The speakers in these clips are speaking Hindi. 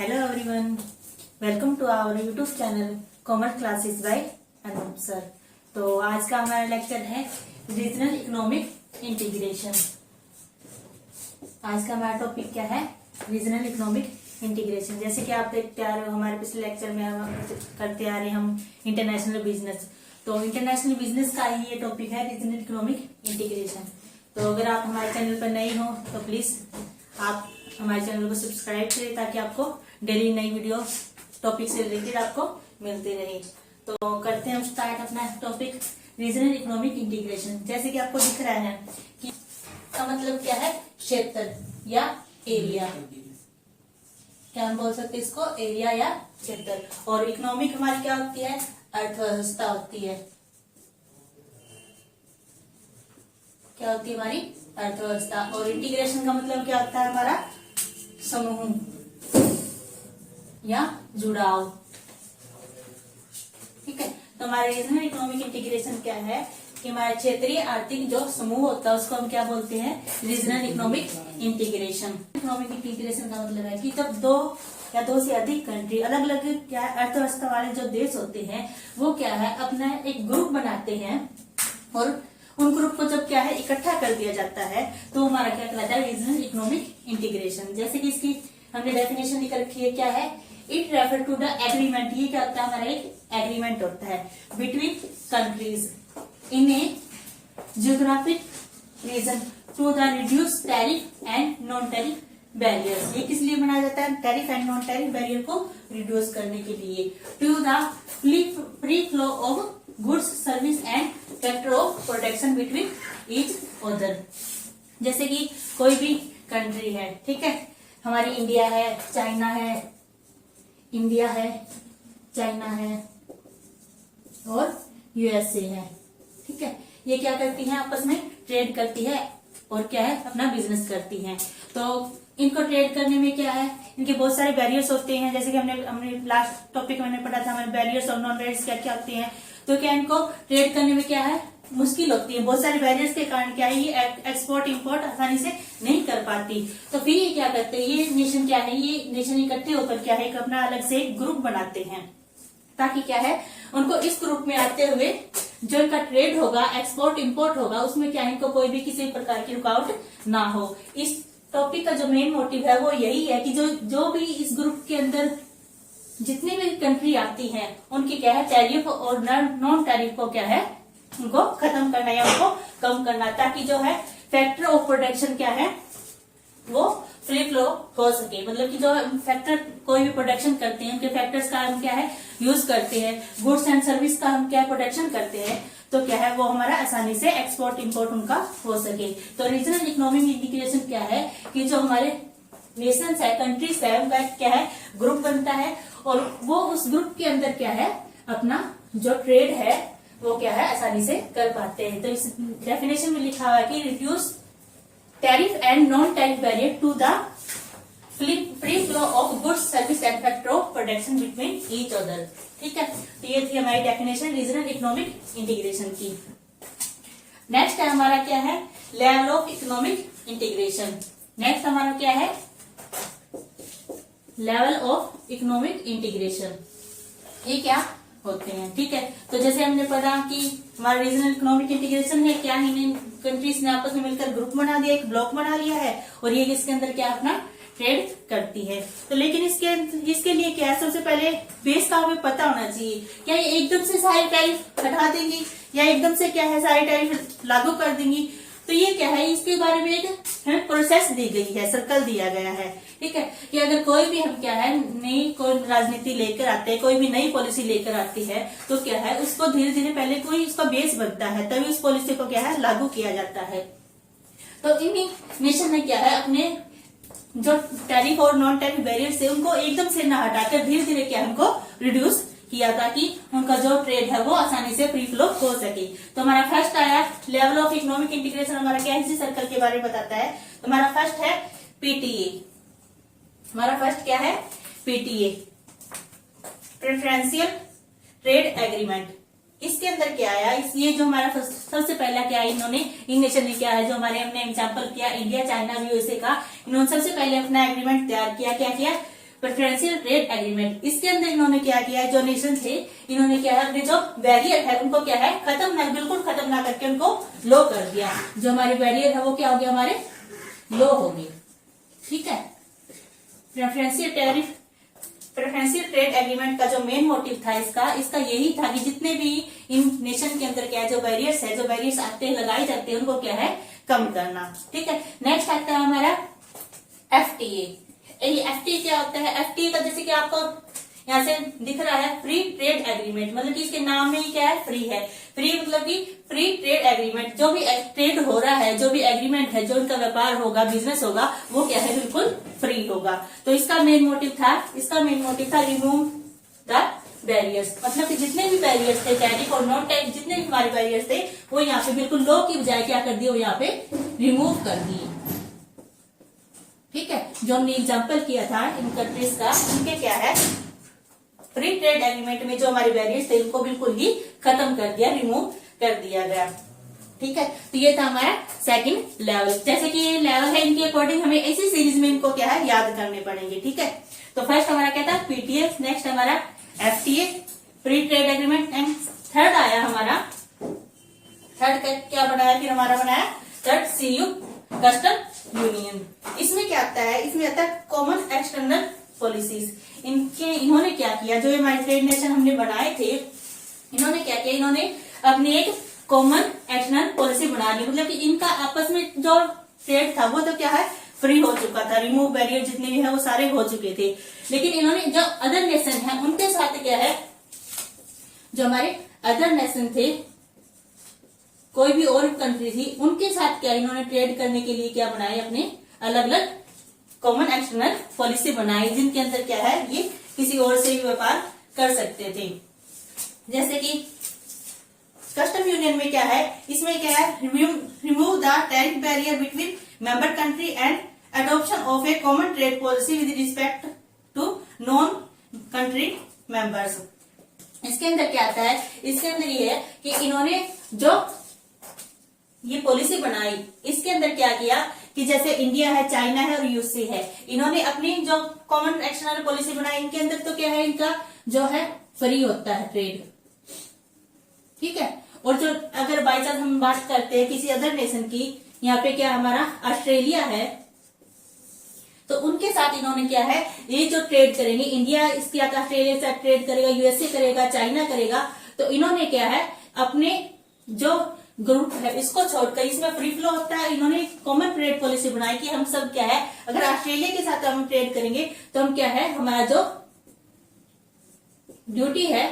Hello everyone, welcome to our YouTube channel commerce classes by Anoop sir. तो आज का हमारा लेक्चर है रीजनल इकोनॉमिक इंटीग्रेशन। आज का हमारा टॉपिक क्या है? Regional economic integration. जैसे कि आप देखते आ रहे हो, हमारे पिछले लेक्चर में हम करते आ रहे हैं हम इंटरनेशनल बिजनेस। तो इंटरनेशनल बिजनेस का ही ये टॉपिक है, रीजनल इकोनॉमिक इंटीग्रेशन। तो अगर आप हमारे चैनल पर नए हो तो प्लीज आप हमारे चैनल को सब्सक्राइब करें ताकि आपको डेली नई वीडियो टॉपिक से रिलेटेड आपको मिलते रहे। तो करते हैं हम स्टार्ट अपना टॉपिक रीजनल इकोनॉमिक इंटीग्रेशन। जैसे कि आपको दिख रहा है कि का मतलब क्या है? क्षेत्र या एरिया। क्या हम बोल सकते हैं इसको? एरिया या क्षेत्र। और इकोनॉमिक हमारी क्या होती है? अर्थव्यवस्था होती है। क्या होती है हमारी? अर्थव्यवस्था। और इंटीग्रेशन का मतलब क्या होता है? हमारा समूह या जुड़ाव। ठीक है। तो हमारे रीजनल इकोनॉमिक इंटीग्रेशन क्या है कि हमारे क्षेत्रीय आर्थिक जो समूह होता है उसको हम क्या बोलते हैं? Regional economic integration. Economic integration का मतलब है कि जब दो या दो से अधिक कंट्री अलग अलग क्या अर्थव्यवस्था वाले जो देश होते हैं वो क्या है अपना एक ग्रुप बनाते हैं और उन ग्रुप को जब क्या है इकट्ठा कर दिया जाता है तो हमारा क्या कहलाता है? Regional economic integration. जैसे कि इसकी हमने डेफिनेशन लिख रखी है, क्या है? It refer to the agreement. ये क्या होता है? हमारा एक एग्रीमेंट होता है between countries in a geographic region to the reduce tariff and non tariff barriers. ये किस लिए बनाया जाता है? Tariff and non tariff barrier को रिड्यूस करने के लिए। To the free flow of goods service and factor of protection between each other. जैसे कि कोई भी कंट्री है, ठीक है, हमारी इंडिया है, चाइना है, इंडिया है, चाइना है और यूएसए है। ठीक है, ये क्या करती हैं? आपस में ट्रेड करती है और क्या है अपना बिजनेस करती हैं। तो इनको ट्रेड करने में क्या है? इनके बहुत सारे बैरियर्स होते हैं। जैसे कि हमने लास्ट टॉपिक में पढ़ा था, हमारे बैरियर्स और नॉन बैरियर्स क्या क्या होते हैं। तो क्या इनको ट्रेड करने में क्या है? मुश्किल होती है। बहुत सारे बैरियर्स के कारण क्या है ये एक्सपोर्ट इंपोर्ट आसानी से नहीं कर पाती। तो फिर ये क्या करते हैं? ये नेशन क्या है? ये नेशन इकट्ठे होकर क्या है एक अपना अलग से एक ग्रुप बनाते हैं ताकि क्या है उनको इस ग्रुप में आते हुए जो इनका ट्रेड होगा, एक्सपोर्ट इंपोर्ट होगा, उसमें क्या है इनको कोई भी किसी प्रकार की रुकावट ना हो। इस टॉपिक का जो मेन मोटिव है वो यही है कि जो भी इस ग्रुप के अंदर जितनी भी कंट्री आती हैं उनकी क्या है टैरिफ और नॉन टैरिफ को क्या है उनको खत्म करना या उनको कम करना, ताकि जो है फैक्टर ऑफ प्रोडक्शन क्या है वो फ्री फ्लो हो सके। मतलब कि जो फैक्टर कोई भी प्रोडक्शन करते हैं उनके फैक्टर्स का हम क्या है यूज करते हैं, गुड्स एंड सर्विस का हम क्या प्रोडक्शन करते हैं, तो क्या है वो हमारा आसानी से एक्सपोर्ट इंपोर्ट उनका हो सके। तो रीजनल इकोनॉमिक इंटीग्रेशन क्या है कि जो हमारे नेशंस है, कंट्रीज है, उनका क्या है ग्रुप बनता है और वो उस ग्रुप के अंदर क्या है अपना जो ट्रेड है वो क्या है आसानी से कर पाते हैं। तो इस डेफिनेशन में लिखा हुआ है कि reduce tariff and non tariff barrier to the free flow of goods service and factor of production between each other. ठीक है, तो ये थी हमारी डेफिनेशन रीजनल इकोनॉमिक इंटीग्रेशन की। नेक्स्ट है हमारा क्या है? Level of economic integration. Next हमारा क्या है? Level of economic integration. ये क्या होते हैं? ठीक है, तो जैसे हमने पढ़ा कि हमारा रीजनल इकोनॉमिक इंटीग्रेशन है क्या इन कंट्रीज ने आपस में मिलकर ग्रुप बना दिया, एक ब्लॉक बना लिया है और ये इसके अंदर क्या अपना ट्रेड करती है। तो लेकिन इसके लिए क्या है? सबसे पहले बेस का हमें पता होना चाहिए। क्या ये एकदम से सारी टैरिफ हटा देंगी या एकदम से क्या है सारी टैरिफ लागू कर देंगी? तो ये क्या है इसके बारे में एक प्रोसेस दी गई है, सर्कल दिया गया है। ठीक है, कि अगर कोई भी हम क्या है नई कोई राजनीति लेकर आते हैं, कोई भी नई पॉलिसी लेकर आती है तो क्या है उसको धीरे धीरे पहले कोई उसका बेस बनता है तभी उस पॉलिसी को क्या है लागू किया जाता है। तो इन नेशन ने क्या है अपने जो टैरिफ और नॉन टैरिफ बैरियर्स है उनको एकदम से न हटाकर धीरे धीरे क्या उनको रिड्यूस किया ताकि उनका जो ट्रेड है वो आसानी से फ्री फ्लो हो सके। तो हमारा फर्स्ट आया लेवल ऑफ इकोनॉमिक इंटीग्रेशन। हमारा क्या इसी सर्कल के बारे में बताता है। तो हमारा फर्स्ट है पीटीए। हमारा फर्स्ट क्या है? PTA, preferential trade agreement. इसके अंदर क्या आया? ये जो हमारा सबसे पहला क्या है इन्होंने इन नेशन ने क्या है जो हमारे हमने एग्जांपल किया इंडिया, चाइना, यूएसए का, इन्होंने सबसे पहले अपना एग्रीमेंट तैयार किया। क्या किया? Preferential trade agreement. इसके अंदर इन्होंने क्या किया है, जो नेशन थे इन्होंने क्या है, अपने जो बैरियर है उनको क्या है, बिल्कुल खत्म ना करके उनको लो कर दिया। जो हमारी बैरियर है वो क्या हो गया, हमारे लो हो गई। ठीक है, प्रेफरेंशियल ट्रेड एग्रीमेंट का जो मेन मोटिव था इसका यही था कि जितने भी इन नेशन के अंदर क्या है, जो बैरियर्स आते हैं, लगाए जाते हैं, उनको क्या है, कम करना। ठीक है, नेक्स्ट आता है हमारा FTA। ये FTA क्या होता है, FTA का जैसे कि आपको यहाँ से दिख रहा है, फ्री ट्रेड एग्रीमेंट, मतलब कि इसके नाम में ही क्या है, फ्री है। फ्री मतलब कि फ्री ट्रेड एग्रीमेंट, जो भी ट्रेड हो रहा है, जो भी एग्रीमेंट है, जो इनका व्यापार होगा, बिजनेस होगा, वो क्या है, बिल्कुल फ्री होगा। तो इसका मेन मोटिव था रिमूव द बैरियर्स, मतलब कि जितने भी बैरियर्स थे, टैरिफ और नॉन टैरिफ, जितने भी हमारे बैरियर्स थे, वो यहाँ पे बिल्कुल लो की बजाय क्या कर दिए, वो यहाँ पे रिमूव कर दिए। ठीक है, जो हमने एग्जाम्पल किया था इन कंट्रीज का, इनके क्या है, फ्री ट्रेड एग्रीमेंट में जो हमारे बैरियर्स थे उनको बिल्कुल ही खत्म कर दिया, रिमूव कर दिया गया। ठीक है, तो ये था हमारा सेकंड लेवल। जैसे कि ये लेवल है, इनके अकॉर्डिंग हमें ऐसी सीरीज में इनको क्या है, याद करने पड़ेंगे। ठीक है, तो फर्स्ट हमारा क्या था, PTA, नेक्स्ट हमारा FTA, free trade agreement, and third आया हमारा, थर्ड क्या बनाया, फिर हमारा बनाया थर्ड CU, कस्टम यूनियन। इसमें क्या आता है, इसमें आता है कॉमन एक्सटर्नल पॉलिसीज। इन्होंने क्या किया, जो हमारे ट्रेड नेशन हमने बनाए थे, इन्होंने क्या किया, इन्होंने अपनी एक कॉमन एक्सटर्नल पॉलिसी बना ली। मतलब कि इनका आपस में जो ट्रेड था वो तो क्या है, फ्री हो चुका था, रिमूव बैरियर जितने भी है वो सारे हो चुके थे। लेकिन इन्होंने जो अदर नेशन है उनके साथ क्या है, जो हमारे अदर नेशन थे, कोई भी और कंट्री थी, उनके साथ क्या इन्होंने ट्रेड करने के लिए क्या बनाए, अपने अलग अलग कॉमन एक्सटर्नल पॉलिसी बनाई, जिनके अंदर क्या है, ये किसी और से भी व्यापार कर सकते थे। जैसे कि कस्टम यूनियन में क्या है, इसमें क्या है, remove the tariff barrier between member country and adoption of a common trade policy with respect to non country members. इसके अंदर क्या आता है, इसके अंदर ये है कि इन्होंने जो ये पॉलिसी बनाई, इसके अंदर क्या किया कि जैसे इंडिया है, चाइना है और USA है, इन्होंने अपनी जो कॉमन एक्सटर्नल पॉलिसी बनाई, इनके अंदर तो क्या है, इनका जो है फ्री होता है ट्रेड। ठीक है, और जो अगर बाई चांस हम बात करते हैं किसी अदर नेशन की, यहाँ पे क्या हमारा ऑस्ट्रेलिया है, तो उनके साथ इन्होंने क्या है, ये जो ट्रेड करेंगे, इंडिया इसके साथ ऑस्ट्रेलिया से ट्रेड करेगा, USA करेगा, चाइना करेगा, तो इन्होंने क्या है, अपने जो ग्रुप है इसको छोड़कर, इसमें फ्री फ्लो होता है, इन्होंने कॉमन ट्रेड पॉलिसी बनाई कि हम सब क्या है, अगर ऑस्ट्रेलिया के साथ हम ट्रेड करेंगे तो हम क्या है, हमारा जो ड्यूटी है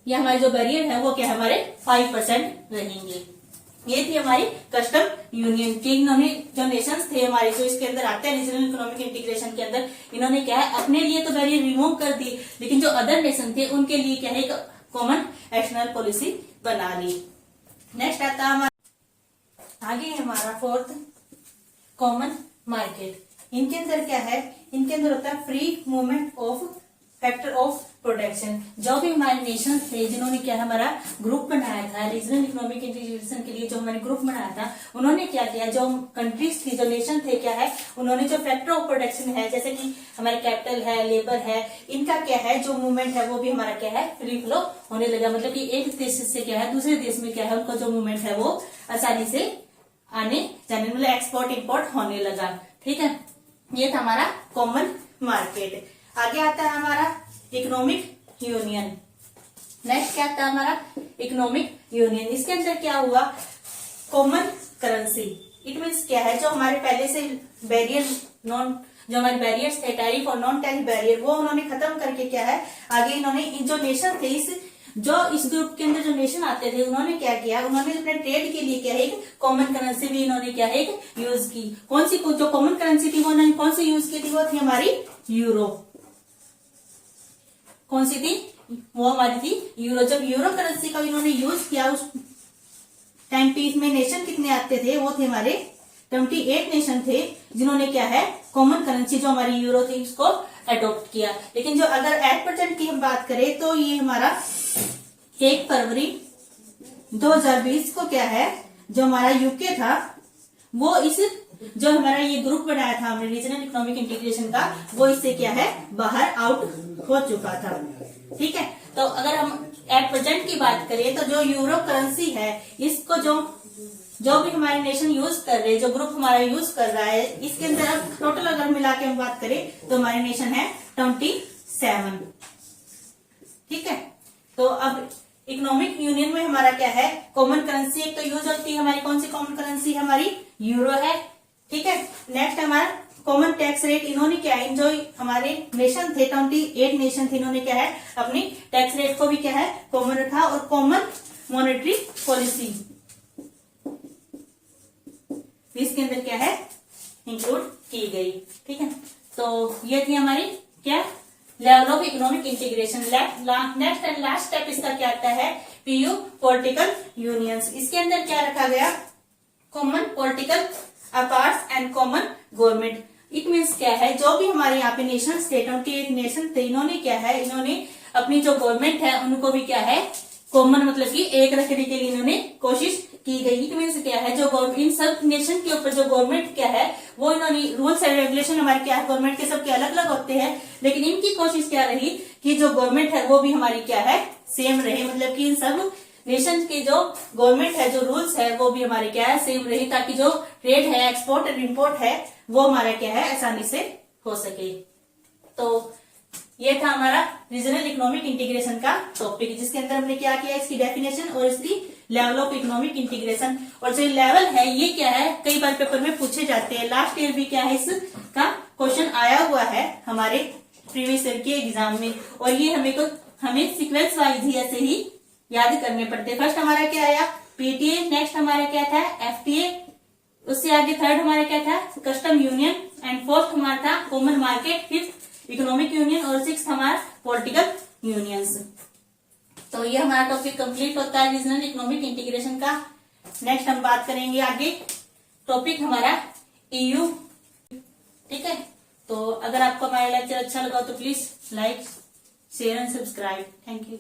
या हमारी जो बैरियर है वो क्या है, हमारे 5% रहेंगे। ये थी हमारी कस्टम यूनियन की। इन्होंने जो नेशंस थे हमारे, जो इसके अंदर आते हैं रीजनल इकोनॉमिक इंटीग्रेशन के अंदर, इन्होंने क्या है, अपने लिए तो बैरियर रिमूव कर दी, लेकिन जो अदर नेशन थे उनके लिए क्या है, एक कॉमन एक्सटर्नल पॉलिसी बना ली। नेक्स्ट आता है हमारा, आगे है हमारा फोर्थ, कॉमन मार्केट। इनके अंदर क्या है, इनके अंदर होता है free movement of factor of protection. जो भी हमारे नेशन थे जिन्होंने क्या हमारा ग्रुप बनाया था रीजनल इकोनॉमिक इंटीग्रेशन के लिए, जो हमारे ग्रुप बनाया था, उन्होंने क्या किया, जो कंट्रीज थी, जो नेशन थे, क्या है, उन्होंने जो फैक्टर ऑफ प्रोटेक्शन है, जैसे कि हमारे कैपिटल है, लेबर है, इनका क्या है, जो मूवमेंट है वो भी हमारा क्या है, फ्री फ्लो होने लगा। मतलब कि एक देश से क्या है, दूसरे देश में क्या है, उनका जो मूवमेंट है वो आसानी से आने जाने, मतलब एक्सपोर्ट इम्पोर्ट होने लगा। ठीक है, ये था हमारा कॉमन मार्केट। आगे आता है हमारा इकोनॉमिक यूनियन। नेक्स्ट क्या आता है हमारा, इकोनॉमिक यूनियन। इसके अंदर क्या हुआ, कॉमन करेंसी। इट मीन्स क्या है, जो हमारे पहले से बैरियर जो हमारे बैरियर्स थे, टैरिफ और नॉन टैरिफ बैरियर, वो उन्होंने खत्म करके क्या है, आगे इन्होंने जो नेशन थे, इस ग्रुप के अंदर जो नेशन आते थे, उन्होंने क्या किया, उन्होंने अपने ट्रेड के लिए क्या है, एक कॉमन करेंसी भी इन्होंने क्या है, एक यूज की। कौन सी, जो कॉमन करेंसी थी वो उन्होंने कौन सी यूज की थी, वो थी हमारी यूरो। कौन सी थी, वो हमारी थी यूरो। जब यूरो करेंसी का इन्होंने यूज किया, उस टाइम पे इसमें नेशन कितने आते थे, वो थे हमारे 28 नेशन थे, जिन्होंने क्या है, कॉमन करेंसी जो हमारी यूरो थी उसको अडॉप्ट किया। लेकिन जो अगर एट प्रेजेंट की हम बात करें तो ये हमारा 1 फरवरी 2020 को क्या है, जो हमारा यूके था वो इस जो हमारा ये ग्रुप बनाया था हमने रीजनल इकोनॉमिक इंटीग्रेशन का, वो इससे क्या है बाहर आउट हो चुका था। ठीक है, तो अगर हम एट प्रेजेंट की बात करें तो जो यूरो करेंसी है, इसको जो भी हमारे नेशन यूज कर रहे हैं, जो ग्रुप हमारा यूज कर रहा है, इसके अंदर अब टोटल अगर मिला के हम बात करें तो हमारे नेशन है 27। ठीक है, तो अब इकोनॉमिक यूनियन में हमारा क्या है, कॉमन करेंसी एक तो यूज होती है हमारी, कौन सी कॉमन करेंसी हमारी यूरो है। ठीक है, नेक्स्ट हमारा कॉमन टैक्स रेट, इन्होंने क्या है, जो हमारे नेशन थे 28 नेशन थे, इन्होंने क्या है अपनी टैक्स रेट को भी क्या है कॉमन रखा, और कॉमन मॉनेटरी पॉलिसी इसके अंदर क्या है इंक्लूड की गई। ठीक है, तो ये थी हमारी क्या level of economic integration. Next and last step इसका क्या आता है, पीयू पॉलिटिकल यूनियंस। इसके अंदर क्या रखा गया, common political affairs and common government. It means क्या है, जो भी हमारे यहाँ पे नेशन थे 28 नेशन थे, इन्होंने क्या है, इन्होंने अपनी जो गवर्नमेंट है उनको भी क्या है कॉमन मतलब कि एक रखने के लिए इन्होंने कोशिश की गई। इट मीन्स क्या है, जो इन सब नेशन के ऊपर जो गवर्नमेंट क्या है वो इन्होंने रूल्स एंड रेगुलेशन हमारे क्या है गवर्नमेंट के सबके अलग अलग होते हैं, लेकिन इनकी कोशिश क्या रही कि जो गवर्नमेंट है वो भी हमारी क्या है सेम रहे, मतलब कि इन सब नेशन के जो गवर्नमेंट है, जो रूल्स है वो भी हमारे क्या है सेम रहे, ताकि जो ट्रेड है, एक्सपोर्ट एंड इम्पोर्ट है, वो हमारा क्या है आसानी से हो सके। तो ये था हमारा रीजनल इकोनॉमिक इंटीग्रेशन का टॉपिक, जिसके अंदर हमने क्या किया, इसकी डेफिनेशन और इसकी लेवल ऑफ इकोनॉमिक इंटीग्रेशन। और जो लेवल है ये क्या है, कई बार पेपर में पूछे जाते हैं, लास्ट ईयर भी क्या है इसका क्वेश्चन आया हुआ है हमारे प्रीवियस ईयर के एग्जाम में, और ये हमें सीक्वेंस वाइज ही ऐसे ही याद करने पड़ते हैं। फर्स्ट हमारा क्या आया पीटीए, नेक्स्ट हमारा क्या था एफटीए, उससे आगे थर्ड हमारा क्या था कस्टम यूनियन, एंड फोर्थ हमारा था common market, fifth economic union, और सिक्स हमारा पॉलिटिकल यूनियंस। तो ये हमारा टॉपिक कंप्लीट होता है रीजनल इकोनॉमिक इंटीग्रेशन का। नेक्स्ट हम बात करेंगे आगे टॉपिक हमारा ईयू। ठीक है, तो अगर आपको हमारा लेक्चर अच्छा लगा तो please like share and subscribe. Thank you.